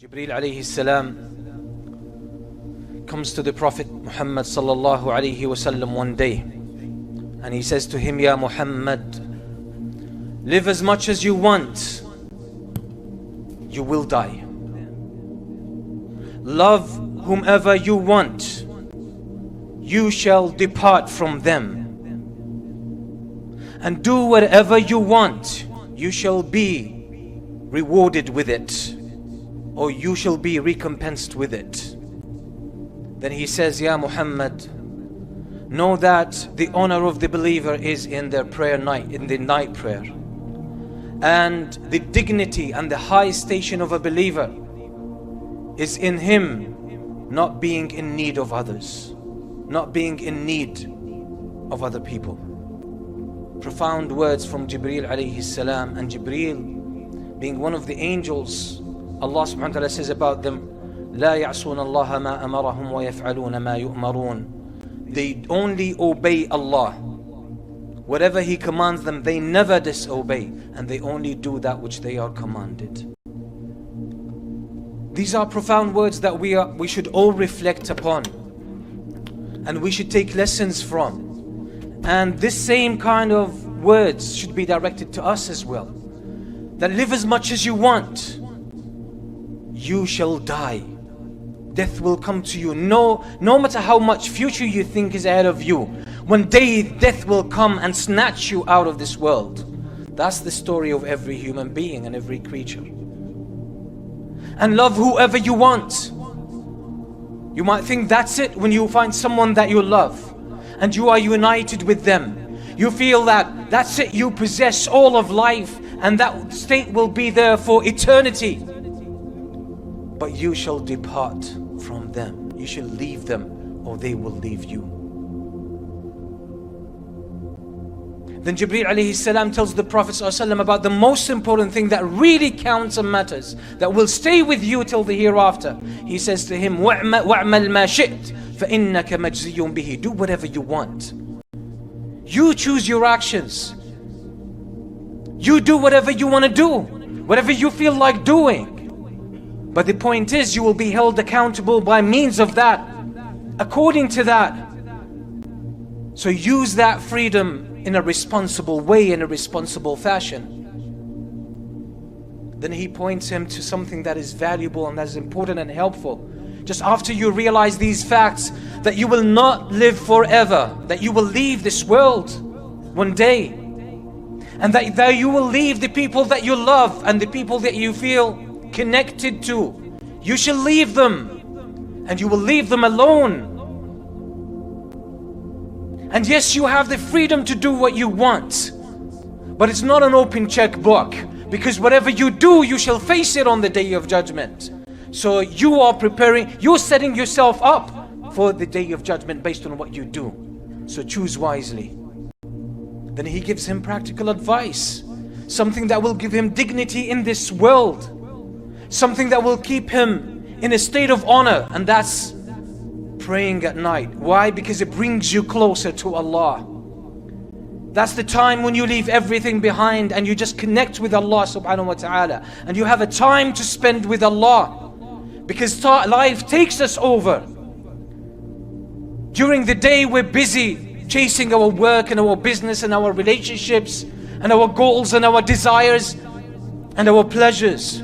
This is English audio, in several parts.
Jibreel alayhi salam comes to the Prophet Muhammad sallallahu alayhi wasallam one day, and he says to him, Ya Muhammad, live as much as you want, you will die. Love whomever you want, you shall depart from them. And do whatever you want, you shall be rewarded with it, or you shall be recompensed with it. Then he says, Ya Muhammad, know that the honor of the believer is in their prayer night, in the night prayer. And the dignity and the high station of a believer is in him not being in need of others, not being in need of other people. Profound words from Jibreel alayhi salam. And Jibreel, being one of the angels, Allah subhanahu wa ta'ala says about them, لا يعصون الله ما أمرهم ويفعلون ما يؤمرون. They only obey Allah. Whatever He commands them, they never disobey, and they only do that which they are commanded. These are profound words that we should all reflect upon, and we should take lessons from. And this same kind of words should be directed to us as well. That live as much as you want, you shall die. Death will come to you. No matter how much future you think is ahead of you, one day death will come and snatch you out of this world. That's the story of every human being and every creature. And love whoever you want. You might think that's it when you find someone that you love and you are united with them. You feel that that's it, you possess all of life, and that state will be there for eternity. But you shall depart from them. You shall leave them, or they will leave you. Then Jibreel alayhi salam tells the Prophet ﷺ about the most important thing that really counts and matters, that will stay with you till the hereafter. He says to him, وَاعْمَلْ مَا شِئْتَ فَإِنَّكَ مَجْزِيٌّ بِهِ. Do whatever you want. You choose your actions. You do whatever you want to do, whatever you feel like doing. But the point is, you will be held accountable by means of that, according to that. So use that freedom in a responsible way, in a responsible fashion. Then he points him to something that is valuable and that is important and helpful. Just after you realize these facts, that you will not live forever, that you will leave this world one day, and that you will leave the people that you love and the people that you feel connected to. You shall leave them, and you will leave them alone. And yes, you have the freedom to do what you want, but it's not an open checkbook, because whatever you do, you shall face it on the day of judgment. So you are preparing, you're setting yourself up for the day of judgment based on what you do. So choose wisely. Then he gives him practical advice, something that will give him dignity in this world, something that will keep him in a state of honor, and that's praying at night. Why? Because it brings you closer to Allah. That's the time when you leave everything behind and you just connect with Allah subhanahu wa ta'ala, and you have a time to spend with Allah, because life takes us over. During the day we're busy chasing our work and our business and our relationships and our goals and our desires and our pleasures.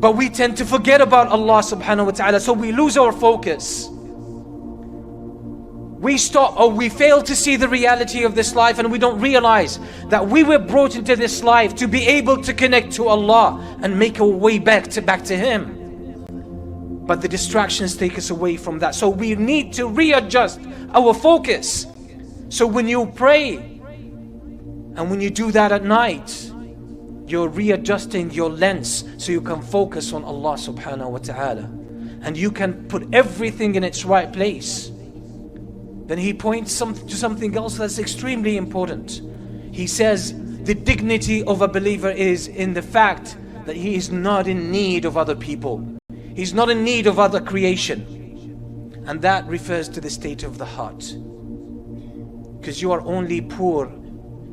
But we tend to forget about Allah subhanahu wa ta'ala, so we lose our focus. We stop, or we fail to see the reality of this life, and we don't realize that we were brought into this life to be able to connect to Allah and make our way back to Him. But the distractions take us away from that. So we need to readjust our focus. So when you pray, and when you do that at night, you're readjusting your lens so you can focus on Allah subhanahu wa ta'ala, and you can put everything in its right place. Then he points to something else that's extremely important. He says the dignity of a believer is in the fact that he is not in need of other people. He's not in need of other creation. And that refers to the state of the heart. Because you are only poor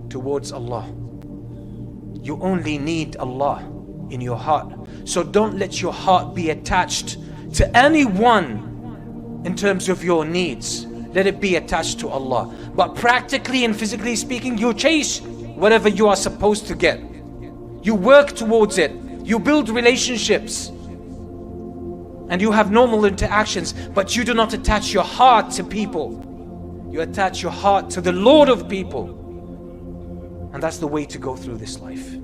towards Allah. You only need Allah. in your heart. So don't let your heart be attached to anyone in terms of your needs. Let it be attached to Allah. But practically and physically speaking, you chase whatever you are supposed to get. You work towards it. You build relationships. And you have normal interactions, but you do not attach your heart to people. You attach your heart to the Lord of people. And that's the way to go through this life.